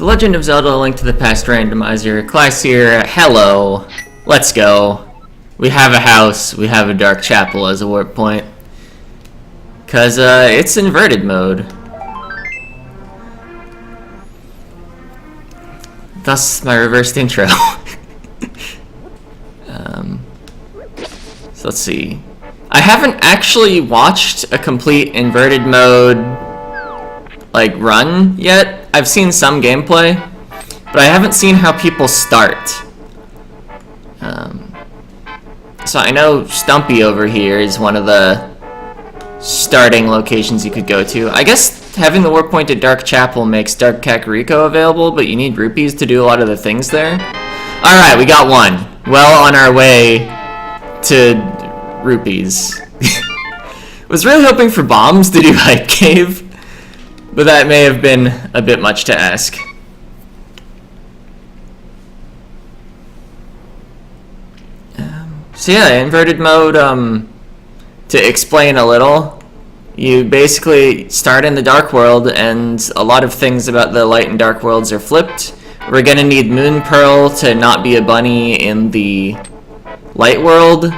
The Legend of Zelda: A Link to the Past Randomizer. Class here. Hello. Let's go. We have a house. We have a dark chapel as a warp point. Because it's inverted mode. Thus my reversed intro. So let's see. I haven't actually watched a complete inverted mode like run yet. I've seen some gameplay, but I haven't seen how people start. So I know Stumpy over here is one of the starting locations you could go to. I guess having the warp point at Dark Chapel makes Dark Kakariko available, but you need rupees to do a lot of the things there. Alright, we got one. Well on our way to rupees. Was really hoping for bombs to do Hype Cave, but that may have been a bit much to ask. So yeah, inverted mode, to explain a little, you basically start in the dark world and a lot of things about the light and dark worlds are flipped. We're gonna need Moon Pearl to not be a bunny in the light world.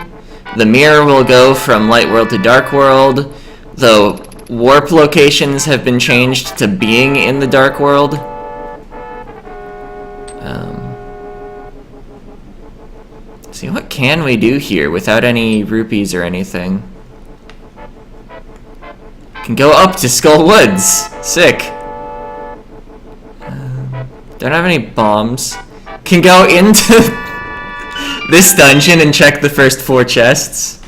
The mirror will go from light world to dark world. The warp locations have been changed to being in the dark world. See, what can we do here without any rupees or anything? Can go up to Skull Woods. Sick. Don't have any bombs. Can go into this dungeon and check the first 4 chests.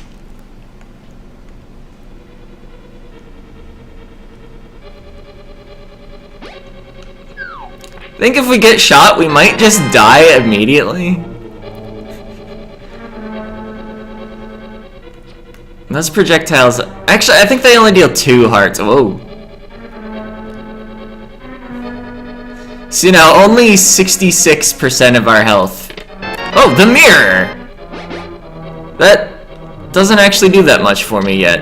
I think if we get shot, we might just die immediately. Those projectiles... Actually, I think they only deal 2 hearts. Whoa. So, you know, only 66% of our health. Oh, the mirror! That doesn't actually do that much for me yet.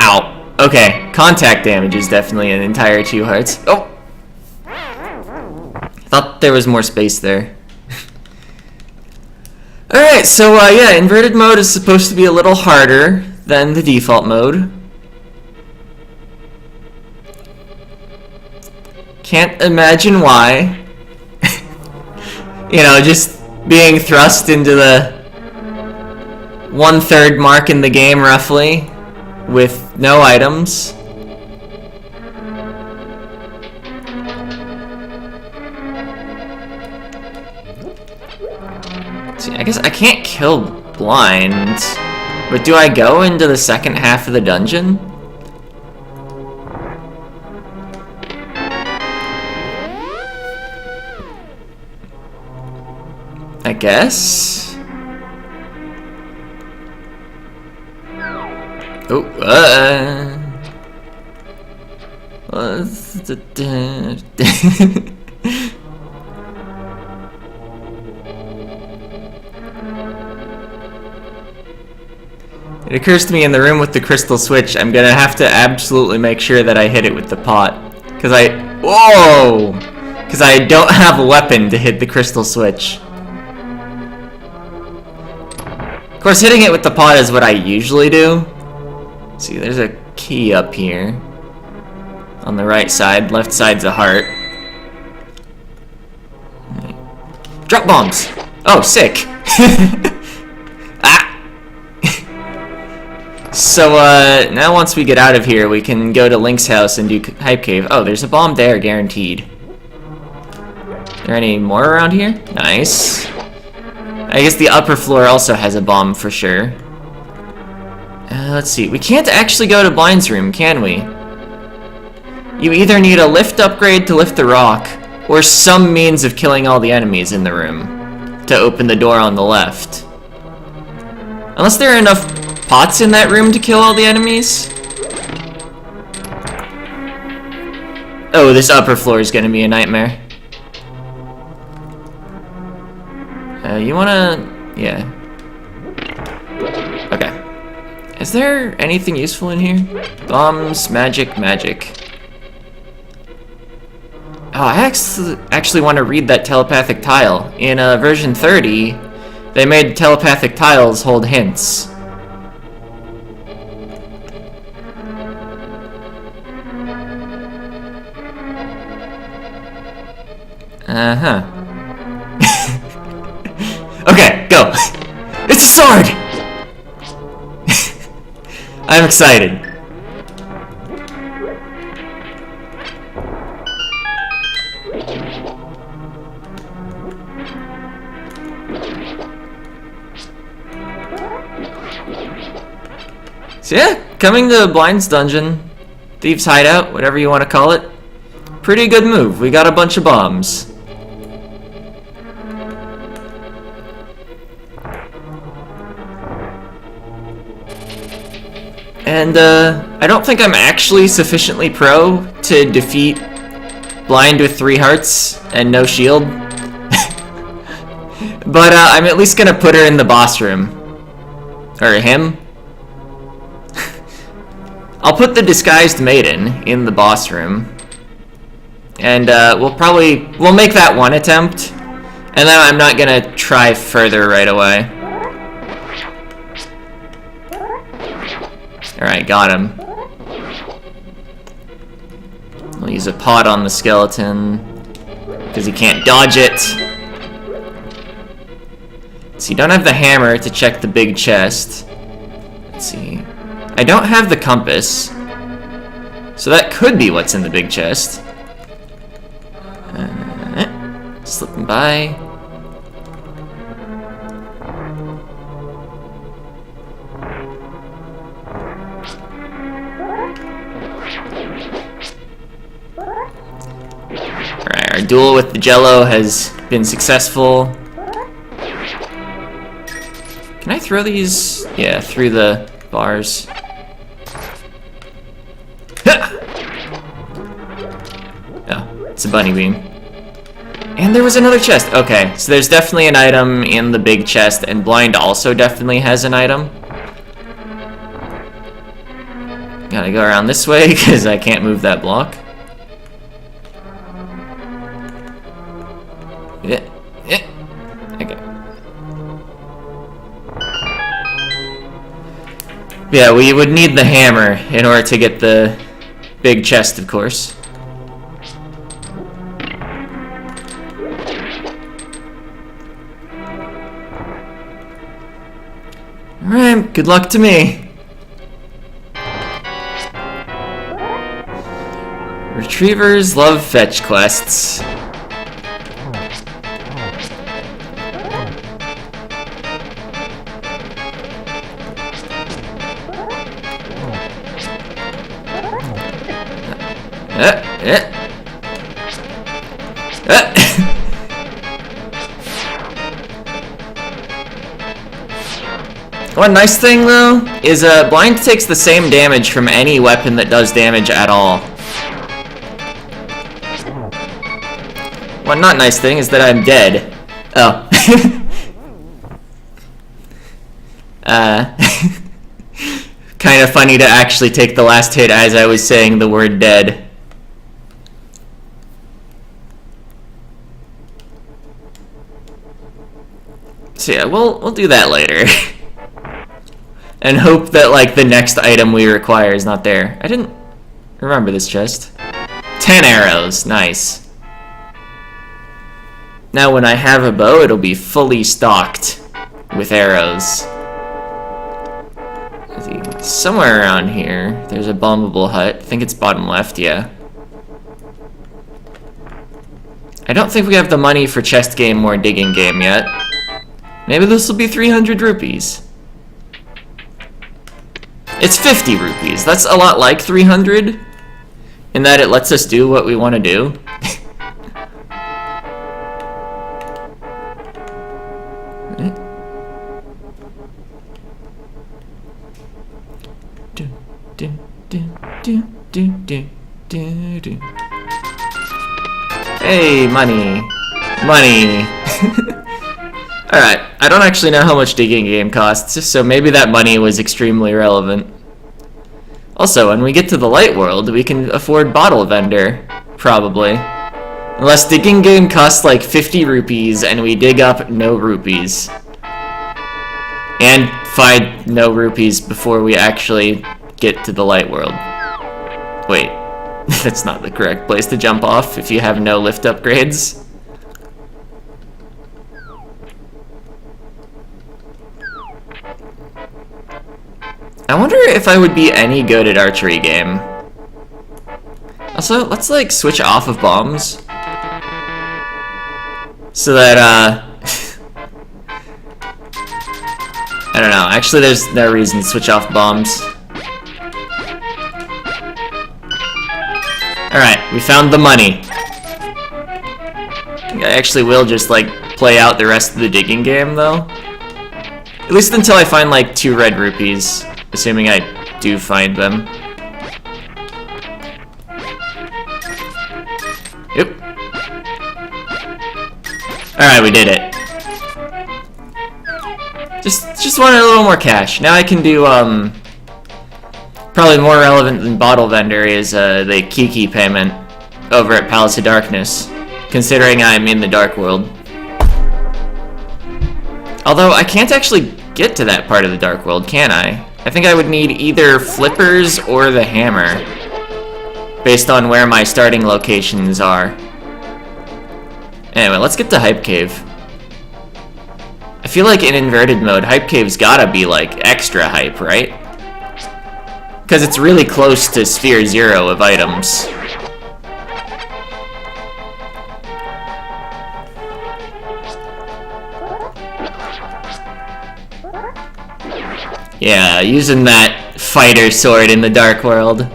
Ow. Okay, contact damage is definitely an entire 2 hearts. Oh! Thought there was more space there. Alright, so yeah, inverted mode is supposed to be a little harder than the default mode. Can't imagine why. You know, just being thrust into the 1/3 mark in the game, roughly, with no items. See, I guess I can't kill blind, but do I go into the second half of the dungeon? I guess? Oh, It occurs to me in the room with the crystal switch, I'm gonna have to absolutely make sure that I hit it with the pot. Cause whoa! Cause I don't have a weapon to hit the crystal switch. Of course, hitting it with the pot is what I usually do. See, there's a key up here. On the right side, left side's a heart. Drop bombs! Oh, sick! So, now once we get out of here, we can go to Link's house and do Hype Cave. Oh, there's a bomb there, guaranteed. Are there any more around here? Nice. I guess the upper floor also has a bomb for sure. Let's see. We can't actually go to Blind's room, can we? You either need a lift upgrade to lift the rock, or some means of killing all the enemies in the room to open the door on the left. Unless there are enough pots in that room to kill all the enemies? Oh, this upper floor is gonna be a nightmare. You wanna... yeah. Okay. Is there anything useful in here? Bombs, magic, magic. Oh, I actually want to read that telepathic tile. In version 30, they made telepathic tiles hold hints. Uh-huh. Okay, go! It's a sword! I'm excited. So yeah, coming to Blind's Dungeon, Thieves' Hideout, whatever you want to call it. Pretty good move. We got a bunch of bombs. And I don't think I'm actually sufficiently pro to defeat Blind with 3 hearts and no shield. But I'm at least gonna put her in the boss room. Or him. I'll put the disguised maiden in the boss room. And we'll make that one attempt. And then I'm not gonna try further right away. Alright, got him. We'll use a pot on the skeleton, because he can't dodge it. So you don't have the hammer to check the big chest. Let's see. I don't have the compass, so that could be what's in the big chest. Slipping by. Alright, our duel with the Jello has been successful. Can I throw these? Yeah, through the bars. Oh, it's a bunny beam. And there was another chest. Okay, so there's definitely an item in the big chest, and Blind also definitely has an item. Gotta go around this way, because I can't move that block. Okay. Yeah, we would need the hammer in order to get the big chest, of course. Alright, good luck to me. Retrievers love fetch quests. One nice thing though is Blind takes the same damage from any weapon that does damage at all. One not nice thing is that I'm dead. Oh. Kind of funny to actually take the last hit as I was saying the word dead. So yeah, we'll do that later. And hope that, like, the next item we require is not there. I didn't remember this chest. 10 arrows, nice. Now when I have a bow, it'll be fully stocked with arrows. Somewhere around here, there's a bombable hut. I think it's bottom left, yeah. I don't think we have the money for chest game or digging game yet. Maybe this will be 300 rupees. It's 50 rupees. That's a lot like 300, in that it lets us do what we want to do. Hey, money. Money. Alright, I don't actually know how much digging game costs, so maybe that money was extremely relevant. Also, when we get to the light world, we can afford bottle vendor, probably. Unless digging game costs like 50 rupees and we dig up no rupees. And find no rupees before we actually get to the light world. Wait, that's not the correct place to jump off if you have no lift upgrades. I wonder if I would be any good at archery game. Also, let's like switch off of bombs. So that, I don't know. Actually, there's no reason to switch off bombs. Alright, we found the money. I actually will just, like, play out the rest of the digging game, though. At least until I find, like, 2 red rupees. Assuming I do find them. Yep. Alright, we did it. Just wanted a little more cash. Now I can do, probably more relevant than Bottle Vendor is, the Kiki payment over at Palace of Darkness, considering I'm in the Dark World. Although, I can't actually get to that part of the Dark World, can I? I think I would need either flippers or the hammer, based on where my starting locations are. Anyway, let's get to Hype Cave. I feel like in inverted mode, Hype Cave's gotta be like extra hype, right? Because it's really close to Sphere 0 of items. Yeah, using that fighter sword in the Dark World.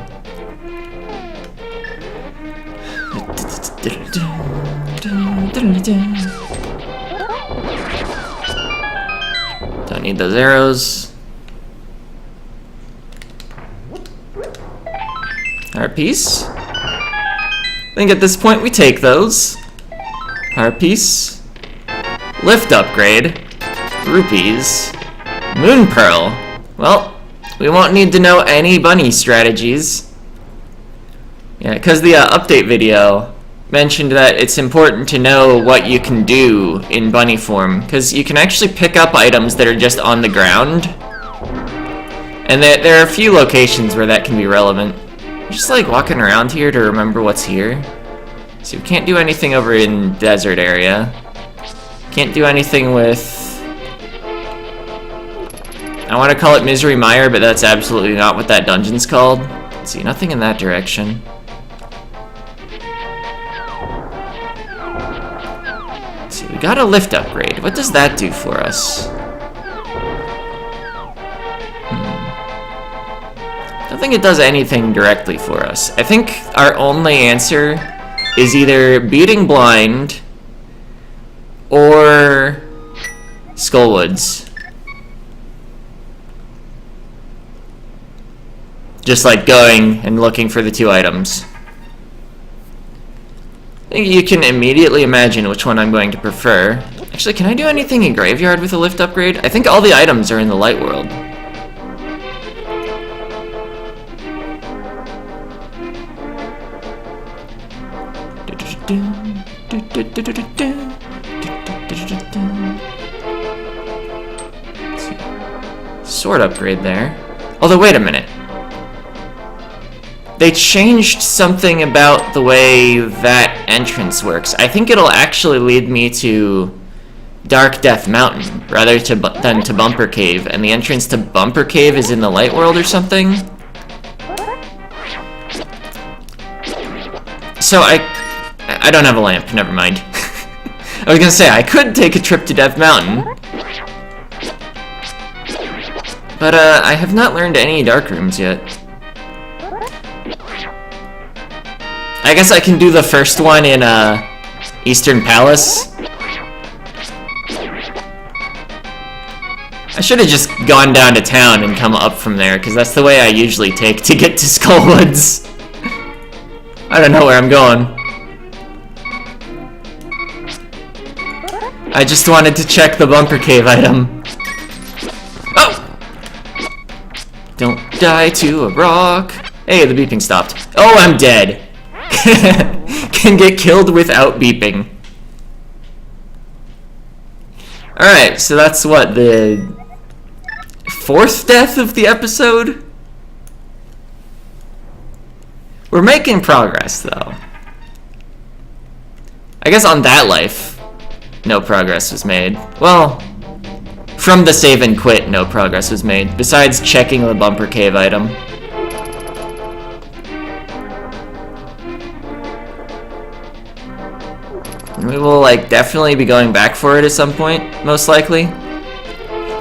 Don't need those arrows. Heart piece. I think at this point we take those. Heart piece. Lift upgrade. Rupees. Moon Pearl. Well, we won't need to know any bunny strategies. Yeah, because the update video mentioned that it's important to know what you can do in bunny form, because you can actually pick up items that are just on the ground. And there are a few locations where that can be relevant. Just like walking around here to remember what's here. So we can't do anything over in desert area. Can't do anything with... I want to call it Misery Mire, but that's absolutely not what that dungeon's called. Let's see, nothing in that direction. Let's see, we got a lift upgrade. What does that do for us? I don't think it does anything directly for us. I think our only answer is either Beating Blind or Skullwoods. Just like going and looking for the 2 items. I think you can immediately imagine which one I'm going to prefer. Actually, can I do anything in Graveyard with a lift upgrade? I think all the items are in the Light World. Sword upgrade there. Although, wait a minute. They changed something about the way that entrance works. I think it'll actually lead me to Dark Death Mountain rather than to Bumper Cave, and the entrance to Bumper Cave is in the Light World or something. So I don't have a lamp, never mind. I was gonna say, I could take a trip to Death Mountain, but I have not learned any dark rooms yet. I guess I can do the first one in Eastern Palace. I should have just gone down to town and come up from there, because that's the way I usually take to get to Skullwoods. I don't know where I'm going. I just wanted to check the Bumper Cave item. Oh! Don't die to a rock. Hey, the beeping stopped. Oh, I'm dead. can get killed without beeping. Alright, so that's what, the 4th death of the episode? We're making progress, though. I guess on that life, no progress was made. Well, from the save and quit, no progress was made, besides checking the bumper cave item. We will, like, definitely be going back for it at some point, most likely.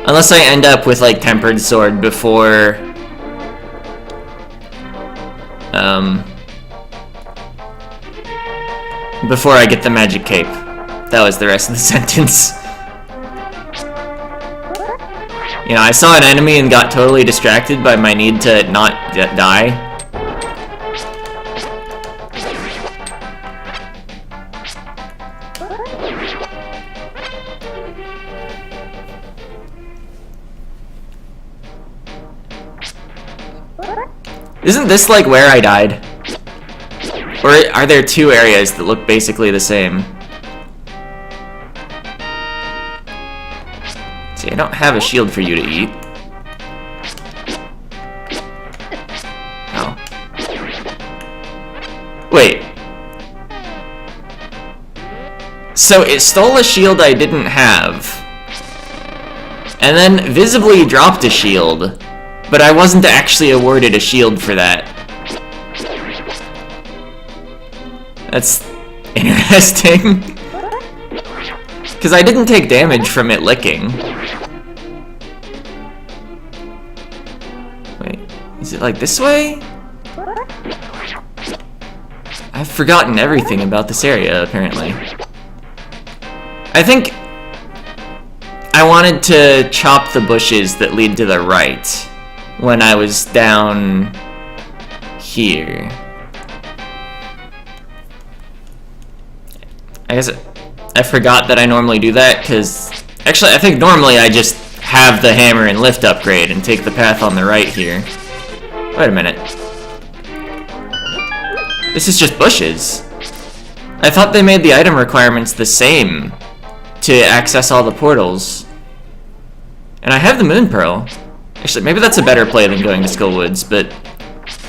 Unless I end up with, like, Tempered Sword before... before I get the magic cape. That was the rest of the sentence. You know, I saw an enemy and got totally distracted by my need to not die. Isn't this like where I died? Or are there 2 areas that look basically the same? See, I don't have a shield for you to eat. Oh. Wait. So it stole a shield I didn't have. And then visibly dropped a shield. But I wasn't actually awarded a shield for that. That's interesting. Because I didn't take damage from it licking. Wait, is it like this way? I've forgotten everything about this area, apparently. I think I wanted to chop the bushes that lead to the right when I was down here. I guess I forgot that I normally do that, because actually I think normally I just have the hammer and lift upgrade and take the path on the right here. Wait a minute. This is just bushes. I thought they made the item requirements the same to access all the portals. And I have the Moon Pearl. Actually, maybe that's a better play than going to Skull Woods, but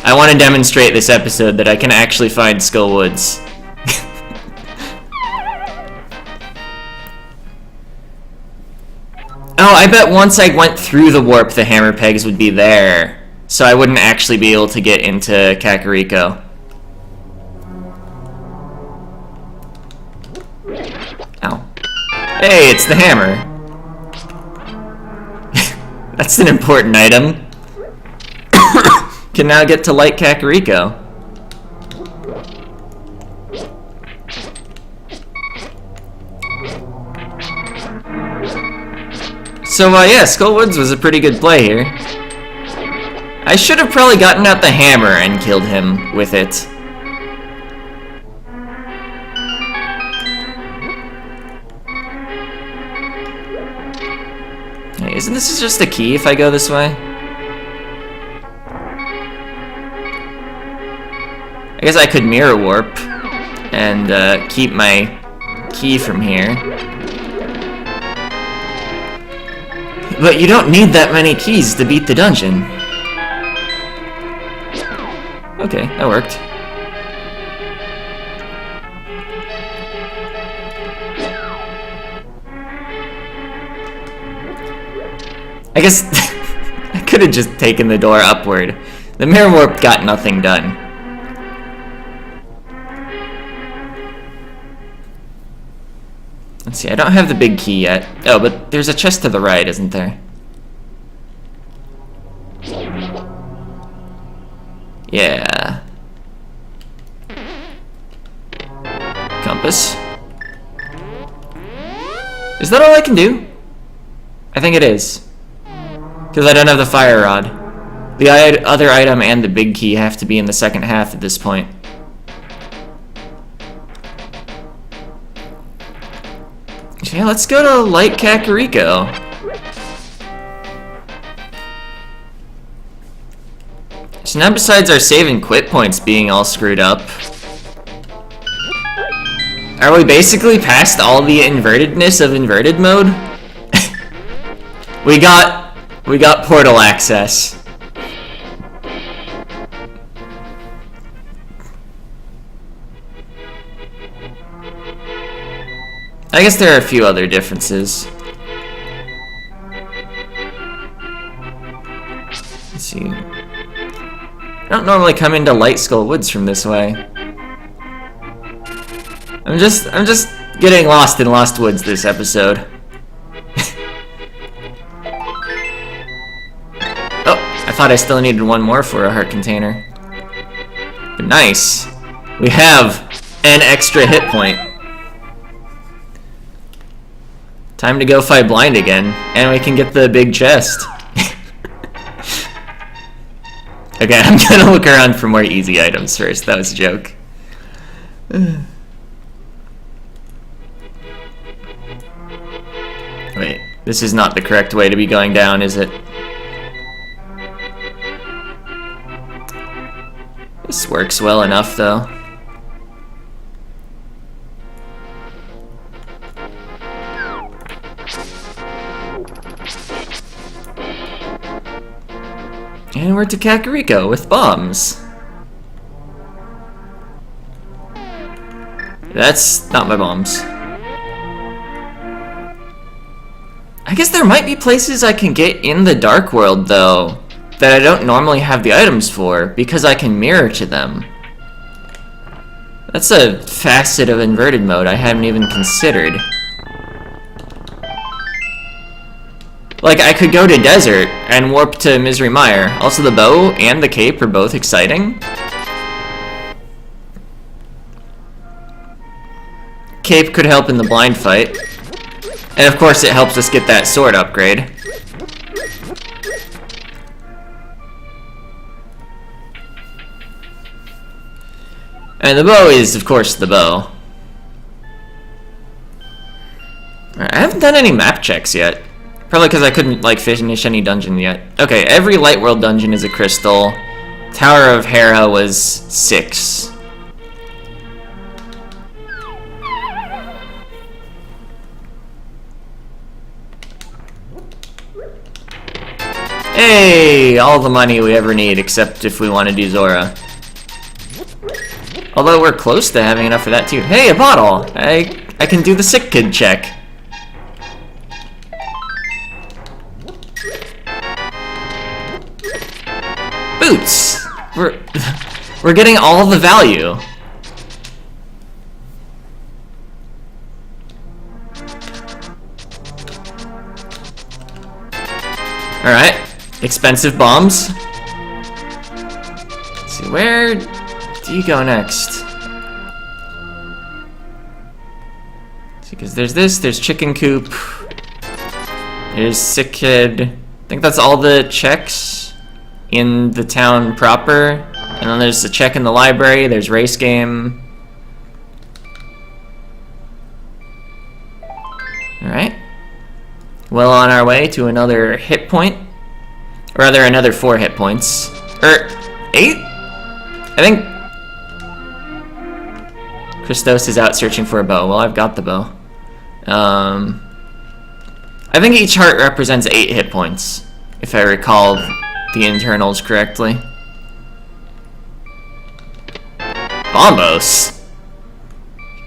I want to demonstrate this episode that I can actually find Skull Woods. Oh, I bet once I went through the warp, the hammer pegs would be there, so I wouldn't actually be able to get into Kakariko. Ow. Hey, it's the hammer. That's an important item. Can now get to light Kakariko. So, yeah, Skull Woods was a pretty good play here. I should have probably gotten out the hammer and killed him with it. Hey, isn't this just a key if I go this way? I guess I could mirror warp and keep my key from here. But you don't need that many keys to beat the dungeon. Okay, that worked. I guess I could have just taken the door upward. The mirror warp got nothing done. Let's see, I don't have the big key yet. Oh, but there's a chest to the right, isn't there? Yeah. Compass. Is that all I can do? I think it is. Because I don't have the fire rod. The other item and the big key have to be in the second half at this point. Yeah, let's go to Light Kakariko. So now besides our save and quit points being all screwed up, Are we basically past all the invertedness of inverted mode? we got portal access. I guess there are a few other differences. Let's see. I don't normally come into Light Skull Woods from this way. I'm just getting lost in Lost Woods this episode. Oh, I thought I still needed one more for a heart container. But nice. We have an extra hit point. Time to go fight Blind again, and we can get the big chest. Okay, I'm gonna look around for more easy items first. That was a joke. Wait, this is not the correct way to be going down, is it? This works well enough, though. And we're to Kakariko with bombs. That's not my bombs. I guess there might be places I can get in the Dark World, though, that I don't normally have the items for, because I can mirror to them. That's a facet of inverted mode I haven't even considered. Like, I could go to Desert and warp to Misery Mire. Also, the bow and the cape are both exciting. Cape could help in the blind fight. And of course, it helps us get that sword upgrade. And the bow is, of course, the bow. I haven't done any map checks yet. Probably because I couldn't, like, finish any dungeon yet. Okay, every Light World dungeon is a crystal. Tower of Hera was 6. Hey! All the money we ever need, except if we want to do Zora. Although we're close to having enough for that, too. Hey, a bottle! I can do the sick kid check. Boots! We're getting all the value. Alright. Expensive bombs. Let's see, where do you go next? See, because there's this, there's Chicken Coop. There's Sick Kid. I think that's all the checks in the town proper, and then there's a check in the library, there's race game. Alright. Well on our way to another hit point. Or rather, another 4 hit points. Or 8? I think Christos is out searching for a bow. Well, I've got the bow. I think each heart represents 8 hit points, if I recall the internals correctly. Bombos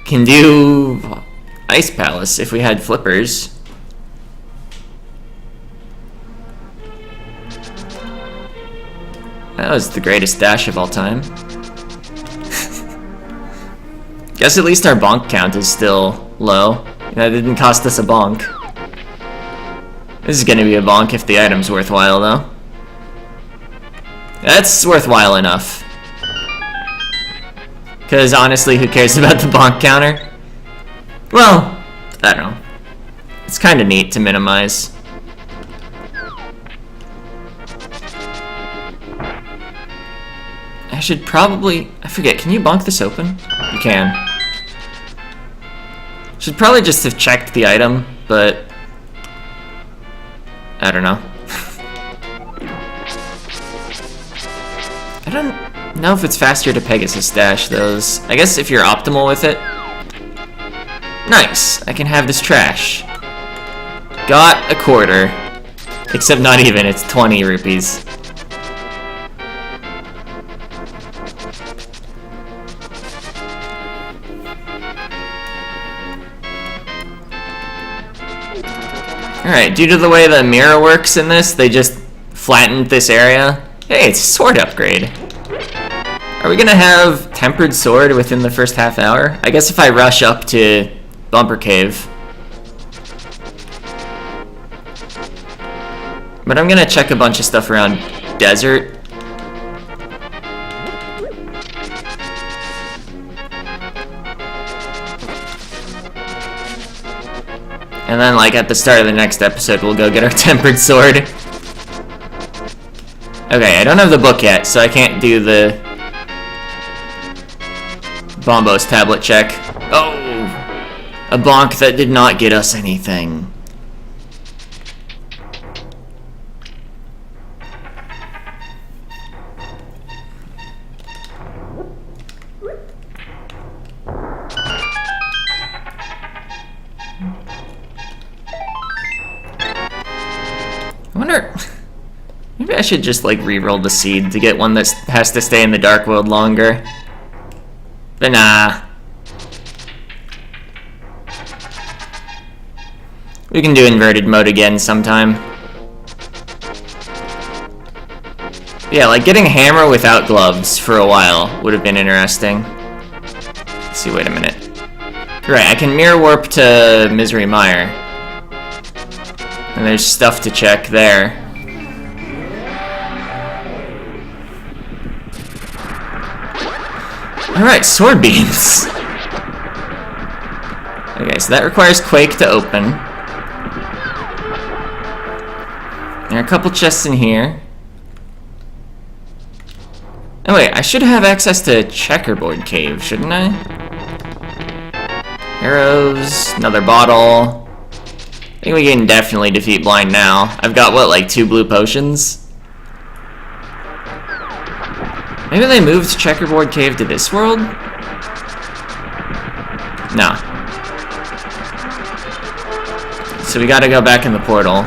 can do Ice Palace if we had flippers. That was the greatest dash of all time. Guess at least our bonk count is still low. That didn't cost us a bonk. This is gonna be a bonk if the item's worthwhile, though. That's worthwhile enough. Because honestly, who cares about the bonk counter? Well, I don't know. It's kind of neat to minimize. I should probably... I forget, can you bonk this open? You can. Should probably just have checked the item, but... I don't know. I don't know if it's faster to Pegasus dash those. I guess if you're optimal with it. Nice, I can have this trash. Got a quarter. Except not even, it's 20 rupees. Alright, due to the way the mirror works in this, they just flattened this area. Hey, it's a sword upgrade. Are we gonna have tempered sword within the first half hour? I guess if I rush up to Bumper Cave. But I'm gonna check a bunch of stuff around desert. And then, like, at the start of the next episode, we'll go get our tempered sword. Okay, I don't have the book yet, so I can't do the Bombo's tablet check. Oh! A bonk that did not get us anything. I wonder, maybe I should just like re-roll the seed to get one that has to stay in the Dark World longer. But nah. We can do inverted mode again sometime. Yeah, like getting a hammer without gloves for a while would have been interesting. Let's see, wait a minute. Right, I can mirror warp to Misery Mire. And there's stuff to check there. Alright, sword beams. Okay, so that requires Quake to open. There are a couple chests in here. Oh wait, I should have access to Checkerboard Cave, shouldn't I? Arrows, another bottle. I think we can definitely defeat Blind now. I've got, what, like 2 blue potions? Maybe they moved Checkerboard Cave to this world? No. So we gotta go back in the portal.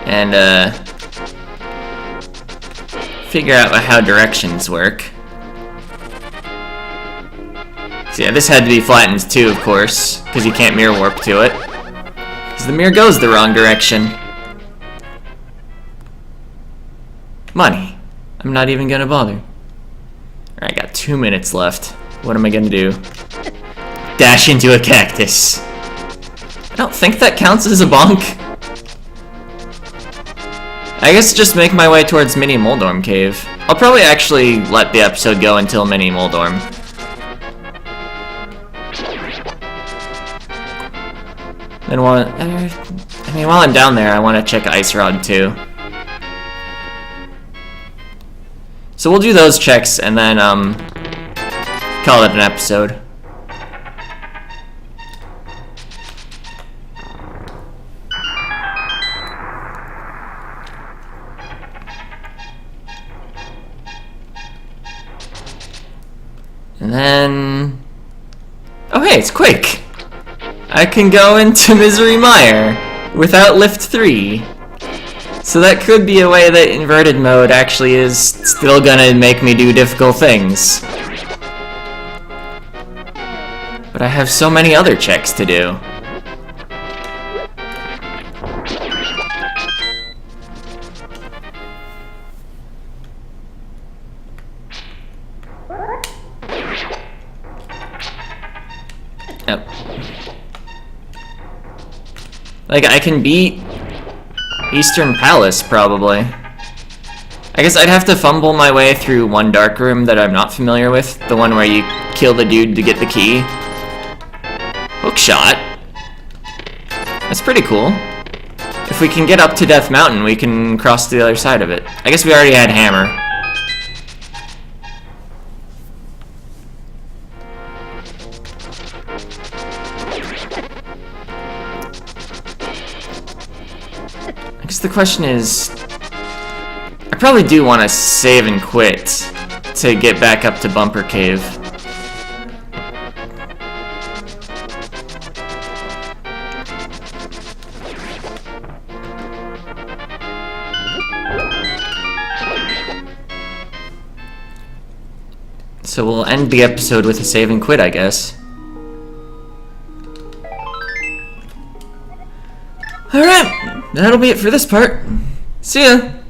And, figure out how directions work. So yeah, this had to be flattened too, of course, because you can't mirror warp to it. Because the mirror goes the wrong direction. Money. I'm not even gonna bother. Alright, I got 2 minutes left. What am I gonna do? Dash into a cactus. I don't think that counts as a bonk. I guess just make my way towards Mini Moldorm Cave. I'll probably actually let the episode go until Mini Moldorm. Then while I'm down there, I want to check Ice Rod too. So we'll do those checks and then call it an episode. And then... oh hey, it's Quake! I can go into Misery Mire without Lift 3. So that could be a way that inverted mode actually is still gonna make me do difficult things. But I have so many other checks to do. Yep. Like, I can beat Eastern Palace, probably. I guess I'd have to fumble my way through one dark room that I'm not familiar with. The one where you kill the dude to get the key. Hookshot. That's pretty cool. If we can get up to Death Mountain, we can cross to the other side of it. I guess we already had Hammer. I guess the question is, I probably do want to save and quit to get back up to Bumper Cave. So we'll end the episode with a save and quit, I guess. Alright, that'll be it for this part. See ya!